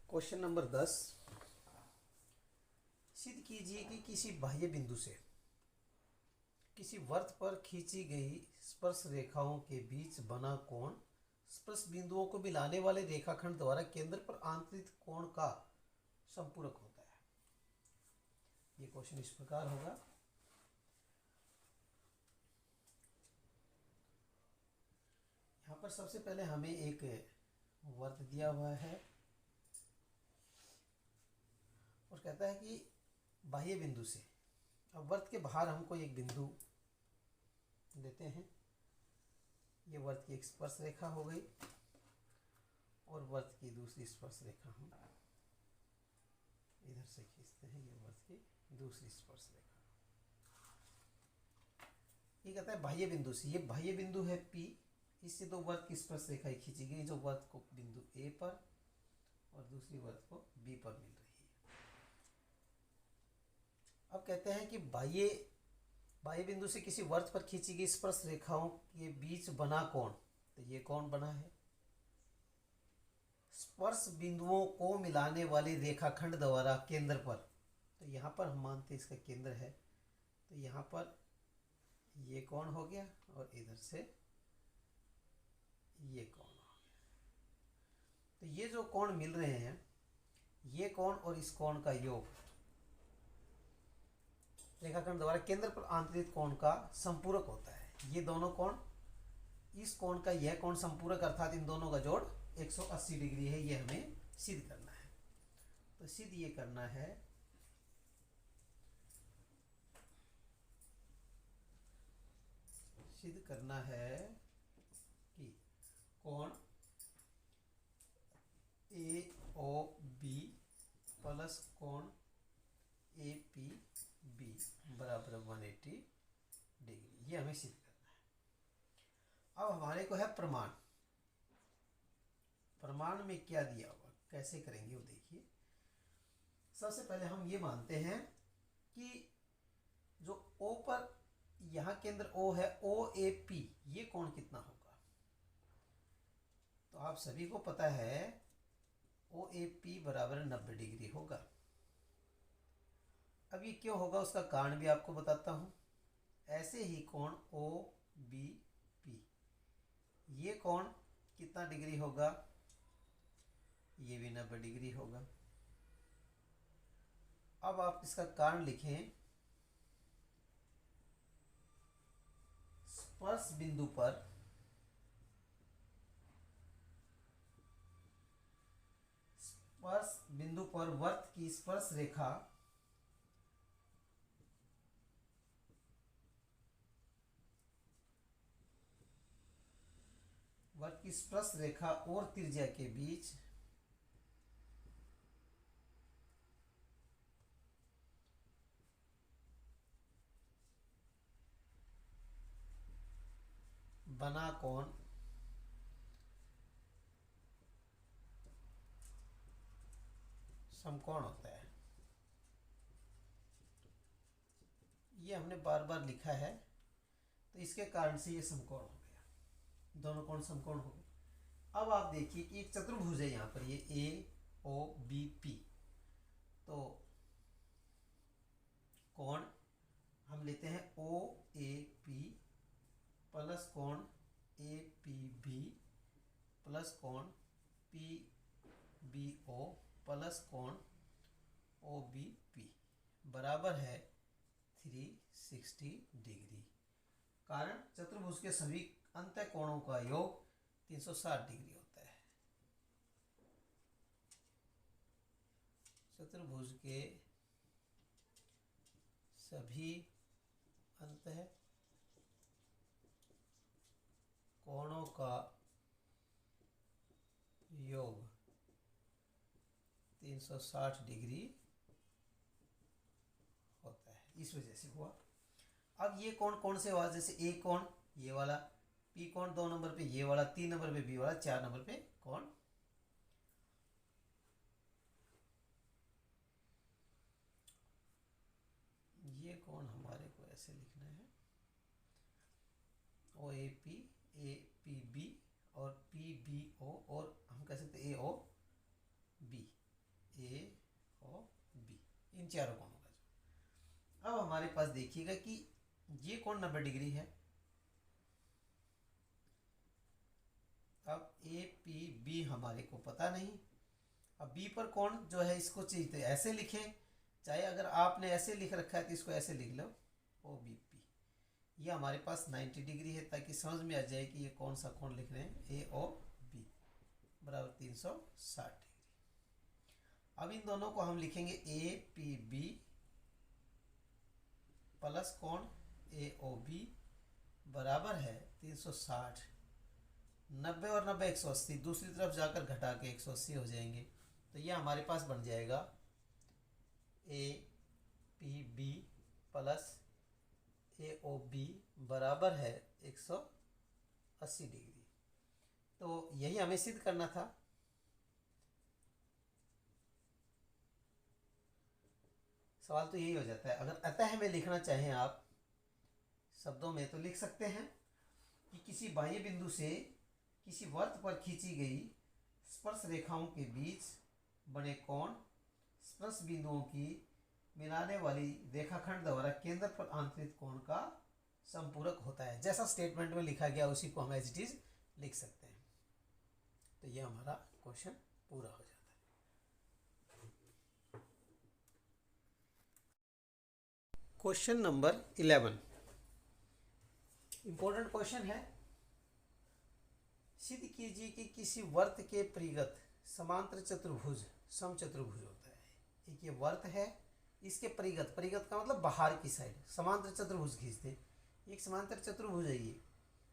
Question number 10। सिद्ध कीजिए कि किसी बाह्य बिंदु से किसी वृत्त पर खींची गई स्पर्श रेखाओं के बीच बना कोण स्पर्श बिंदुओं को मिलाने वाले रेखाखंड द्वारा केंद्र पर आंतरिक कोण का संपूरक होता है। ये क्वेश्चन इस प्रकार होगा। यहाँ पर सबसे पहले हमें एक वृत्त दिया हुआ है और कहता है कि बाह्य बिंदु से, अब वृत्त के बाहर हमको एक बिंदु देते हैं। ये वृत्त की एक स्पर्श रेखा हो गई और वृत्त की दूसरी स्पर्श रेखा हम इधर से खींचते हैं। ये वृत्त की दूसरी स्पर्श रेखा। ये कहता है बाह्य बिंदु से, ये बाह्य बिंदु है P, इससे दो वृत्त की स्पर्श रेखा खींची गई जो वृत्त को बिंदु A पर और दूसरी वृत्त को B पर मिल रही है। अब कहते हैं कि बाह्य बिंदु से किसी वृत्त पर खींची गई स्पर्श रेखाओं के बीच बना कोण, तो ये कोण बना है स्पर्श बिंदुओं को मिलाने वाले रेखाखंड द्वारा केंद्र पर। तो यहाँ पर हम मानते हैं इसका केंद्र है, तो यहाँ पर ये कोण हो गया और इधर से ये कोण हो गया। तो ये जो कोण मिल रहे हैं, ये कोण और इस कोण का योग रेखाखंड द्वारा केंद्र पर आंतरिक कोण का संपूरक होता है। ये दोनों कोण, इस कोण का यह कोण संपूरक अर्थात इन दोनों का जोड़ 180 डिग्री है। ये हमें सिद्ध करना है। तो सिद्ध ये करना है कि कोण AOB प्लस कोण APB बराबर 180 डिग्री, ये हमें सिद्ध करना है। अब हमारे को है प्रमाण। प्रमाण में क्या दिया हुआ, कैसे करेंगे वो देखिए। सबसे पहले हम ये मानते हैं कि जो O पर, यहाँ केंद्र O है, OAP, ये कोण कितना होगा। तो आप सभी को पता है OAP बराबर 90 डिग्री होगा। अब ये क्यों होगा उसका कारण भी आपको बताता हूं। ऐसे ही कोण OBP, ये कोण कितना डिग्री होगा, ये भी 90 डिग्री होगा। अब आप इसका कारण लिखें। स्पर्श बिंदु पर वृत्त की स्पर्श रेखा और त्रिज्या के बीच बना कोण समकोण होता है। ये हमने बार बार लिखा है, तो इसके कारण से ये समकोण हो गया, दोनों कोण समकोण हो गए। अब आप देखिए कि एक चतुर्भुज है यहाँ पर, ये AOBP। तो कोण हम लेते हैं OAP प्लस कोण APB प्लस कोण PBO प्लस कोण OBP बराबर है 360 डिग्री। कारण चतुर्भुज के सभी अंत कोणों का योग 360 डिग्री होता है। चतुर्भुज के सभी अंत कोणों का योग 360 डिग्री होता है, इस वजह से हुआ। अब ये कोण कौन से हुआ, जैसे A कोण ये वाला, P कोण 2 नंबर पे ये वाला, 3 नंबर पे B वाला, 4 नंबर पे कोण ये कोण हमारे को ऐसे लिखना है OAP APB और PBO और हम कह सकते AOB। इन चारों कोणों का। अब हमारे पास देखिएगा कि ये कोण 90 डिग्री है। अब ए पी बी हमारे को पता नहीं। अब बी पर कोण जो है इसको चाहिए तो ऐसे लिखें, चाहे अगर आपने ऐसे लिख रखा है तो इसको ऐसे लिख लो ओ बी पी। ये हमारे पास 90 डिग्री है, ताकि समझ में आ जाए कि ये कौन सा कोण लिख रहे हैं। ए ओ बी बराबर 360 डिग्री। अब इन दोनों को हम लिखेंगे ए पी बी प्लस कोण ए ओ बी बराबर है 360। 90 और 90 180, दूसरी तरफ जाकर घटा के 180 हो जाएंगे। तो ये हमारे पास बन जाएगा A P B plus A O B बराबर है 180 डिग्री। तो यही हमें सिद्ध करना था। सवाल तो यही हो जाता है। अगर अतः में लिखना चाहें आप शब्दों में तो लिख सकते हैं कि किसी बाह्य बिंदु से किसी वर्त पर खींची गई स्पर्श रेखाओं के बीच बने कोण स्पर्श बिंदुओं की मिलाने वाली रेखाखंड द्वारा केंद्र पर आंतरिक कोण का संपूरक होता है। जैसा स्टेटमेंट में लिखा गया उसी को हम एज इट इज लिख सकते हैं। तो ये हमारा क्वेश्चन पूरा हो जाता है। क्वेश्चन नंबर 11 इंपॉर्टेंट क्वेश्चन है। सिद्ध कीजिए कि किसी वर्त के परिगत समांतर चतुर्भुज समचतुर्भुज होता है। एक ये वर्त है, इसके परिगत, परिगत का मतलब बाहर की साइड, समांतर चतुर्भुज खींचते हैं। एक समांतर चतुर्भुज है ये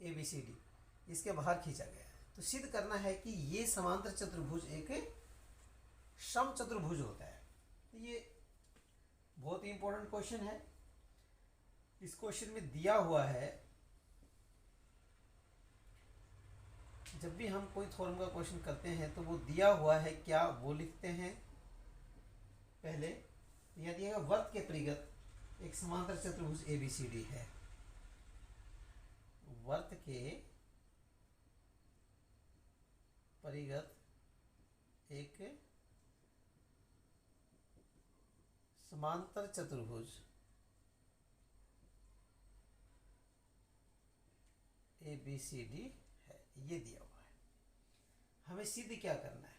ए बी सी डी, इसके बाहर खींचा गया है। तो सिद्ध करना है कि ये समांतर चतुर्भुज एक समचतुर्भुज होता है। तो ये बहुत ही इंपॉर्टेंट क्वेश्चन है। इस क्वेश्चन में दिया हुआ है, जब भी हम कोई थ्योरम का क्वेश्चन करते हैं तो वो दिया हुआ है क्या वो लिखते हैं पहले। यहाँ दिया गया वर्त के परिगत एक समांतर चतुर्भुज ए बी सी डी है। वर्त के परिगत एक समांतर चतुर्भुज ए बी सी डी है, ये दिया हुआ है। हमें सिद्ध क्या करना है?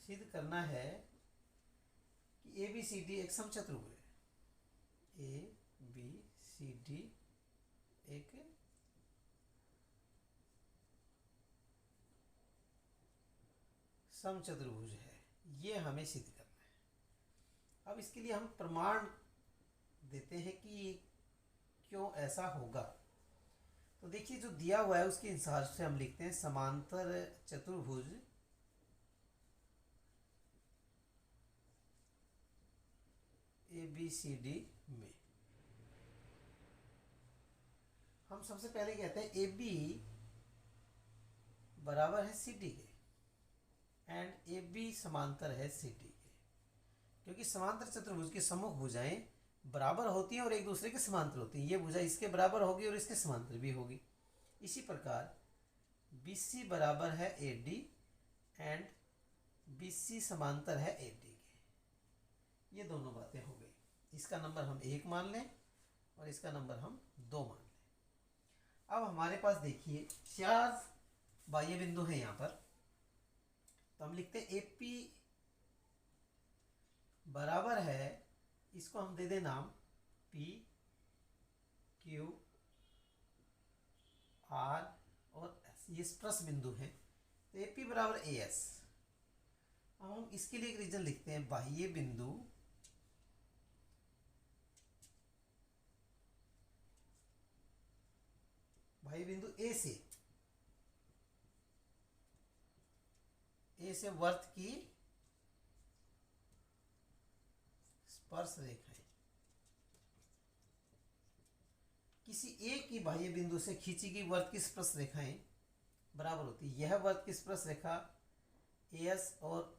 सिद्ध करना है कि ए बी सी डी एक समचतुर्भुज है। ए बी सी डी एक समचतुर्भुज है, ये हमें सिद्ध करना है। अब इसके लिए हम प्रमाण देते हैं कि क्यों ऐसा होगा। तो देखिए जो दिया हुआ है उसके हिसाब से हम लिखते हैं समांतर चतुर्भुज ए बी सी डी में हम सबसे पहले कहते हैं ए बी बराबर है सी डी के एंड ए बी समांतर है सी डी के, क्योंकि समांतर चतुर्भुज की सम्मुख भुजाएं बराबर होती हैं और एक दूसरे के समांतर होती हैं। ये भुजा इसके बराबर होगी और इसके समांतर भी होगी। इसी प्रकार बी सी बराबर है A D and B C समांतर है ए डी के। ये दोनों बातें हो गई। इसका नंबर हम 1 मान लें और इसका नंबर हम 2 मान लें। अब हमारे पास देखिए 4 बाह्य बिंदु हैं यहाँ पर। तो हम लिखते हैं ए पी बराबर है, इसको हम दे दें नाम P Q R और S, ये स्पर्श बिंदु हैं। तो ए पी बराबर ए एस। अब हम इसके लिए एक रीजन लिखते हैं, बाह्य बिंदु ए से वर्त की स्पर्श रेखाएं किसी एक की बाह्य बिंदु से खींची गई वर्त की स्पर्श रेखाएं बराबर होती है। यह वर्त की स्पर्श रेखा एस और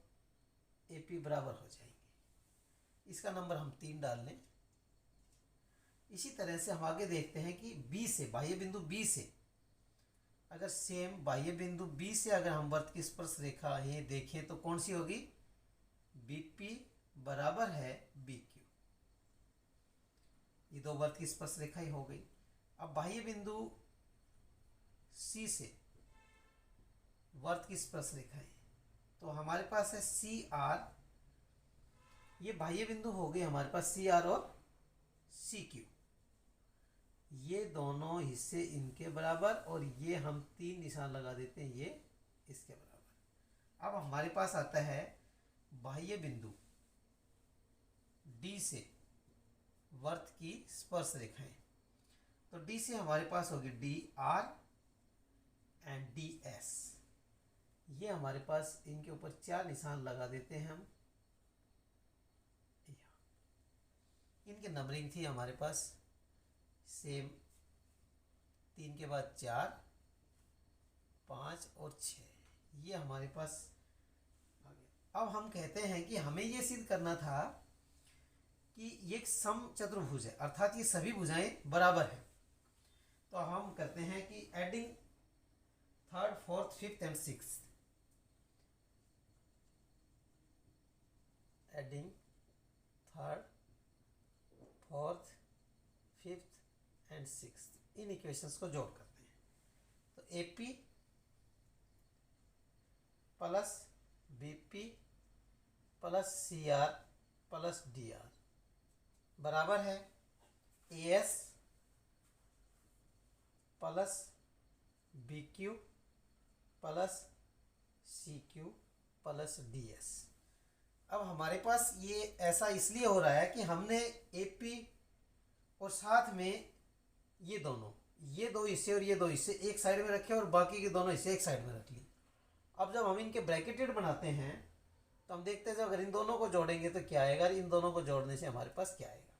एपी बराबर हो जाएंगे। इसका नंबर हम 3 डाल लें। इसी तरह से हम आगे देखते हैं कि बी से, बाह्य बिंदु बी से अगर सेम बाह्य बिंदु बी से अगर हम वर्त की स्पर्श रेखा ये देखें तो कौन सी होगी, बीपी बराबर है बीक्यू। ये दो वर्त की स्पर्श रेखा ही हो गई। अब बाह्य बिंदु सी से वर्त की स्पर्श रेखा है तो हमारे पास है सी आर, ये बाह्य बिंदु हो गए हमारे पास सी आर और सी क्यू, ये दोनों हिस्से इनके बराबर और ये हम 3 निशान लगा देते हैं ये इसके बराबर। अब हमारे पास आता है बाह्य बिंदु डी से वर्त की स्पर्श रेखाएं, तो डी से हमारे पास होगी D R and D S, ये हमारे पास इनके ऊपर 4 निशान लगा देते हैं हम। इनकी नंबरिंग थी हमारे पास सेम 3 के बाद 4, 5 और 6, ये हमारे पास आ गया। अब हम कहते हैं कि हमें ये सिद्ध करना था कि ये एक समचतुर्भुज है, अर्थात ये सभी भुजाएं बराबर हैं। तो हम करते हैं कि adding third, fourth, fifth and sixth, adding third, fourth, fifth and sixth, in equations को जोड़ करते हैं। तो AP plus BP plus CR plus DR बराबर है AS plus BQ plus CQ plus DS। अब हमारे पास ये ऐसा इसलिए हो रहा है कि हमने AP और साथ में ये दो हिस्से और ये दो हिस्से एक साइड में रखे और बाकी के दोनों हिस्से एक साइड में रख लिए। अब जब हम इनके ब्रैकेटेड बनाते हैं तो हम देखते हैं जब अगर इन दोनों को जोड़ेंगे तो क्या आएगा, इन दोनों को जोड़ने से हमारे पास क्या आएगा।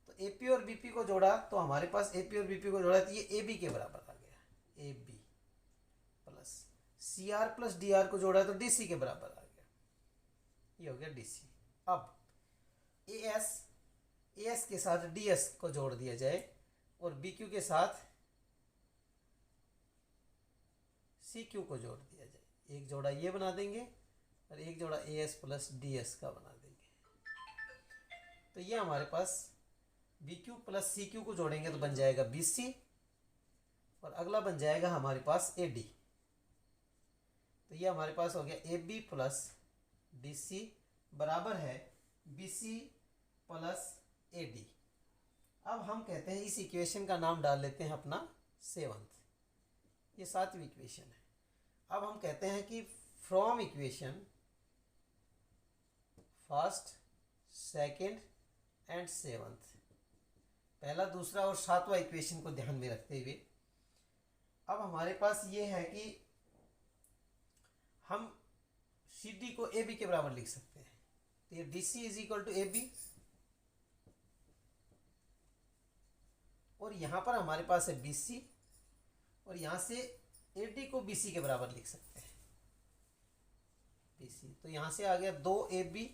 तो AP और BP को जोड़ा तो हमारे पास AP और BP को जोड़ा तो ये AB के बराबर आ गया, AB plus CR plus DR को जोड़ा तो DC के बराबर आ गया, ये हो गया DC। अब AS के साथ DS को जोड़ दिया जाए और BQ के साथ CQ को जोड़ दिया जाए, एक जोड़ा ये बना देंगे और एक जोड़ा AS प्लस DS का बना देंगे। तो ये हमारे पास BQ प्लस CQ को जोड़ेंगे तो बन जाएगा BC और अगला बन जाएगा हमारे पास AD। तो ये हमारे पास हो गया AB प्लस DC बराबर है BC प्लस AD। अब हम कहते हैं इस इक्वेशन का नाम डाल लेते हैं अपना 7th, ये 7वीं इक्वेशन है। अब हम कहते हैं कि from equation first, second and 7th, पहला, दूसरा और 7वां इक्वेशन को ध्यान में रखते हुए अब हमारे पास ये है कि हम CD को AB के बराबर लिख सकते हैं। तो ये DC is equal to AB और यहाँ पर हमारे पास है BC और यहाँ से AD को BC के बराबर लिख सकते हैं, BC। तो यहाँ से आ गया 2AB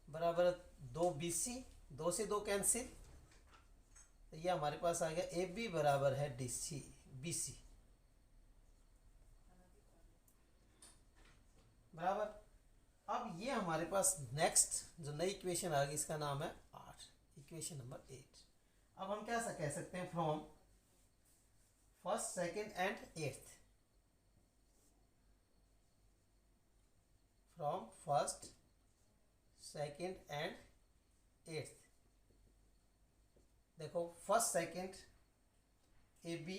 बराबर 2BC, 2 से 2 कैंसिल, तो ये हमारे पास आ गया AB बराबर है BC बराबर। अब ये हमारे पास नेक्स्ट जो नई इक्वेशन आ गई इसका नाम है 8, इक्वेशन नंबर 8। अब हम क्या कह सकते हैं, from first, second and 8th, from first, second and 8th। देखो फर्स्ट, सेकंड AB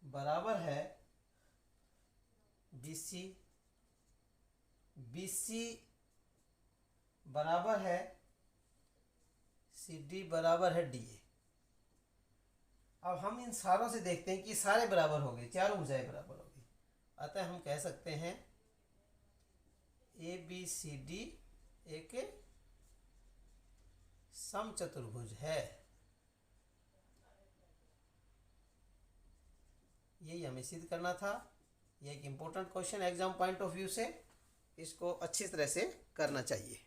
बराबर है BC, BC बराबर है CD बराबर है DA। अब हम इन सारों से देखते हैं कि सारे बराबर हो गए, चारों भुजाएं बराबर हो गई, अतः हम कह सकते हैं ABCD एक समचतुर्भुज है। यही हमें सिद्ध करना था। यह एक important question exam point of view से, इसको अच्छी तरह से करना चाहिए।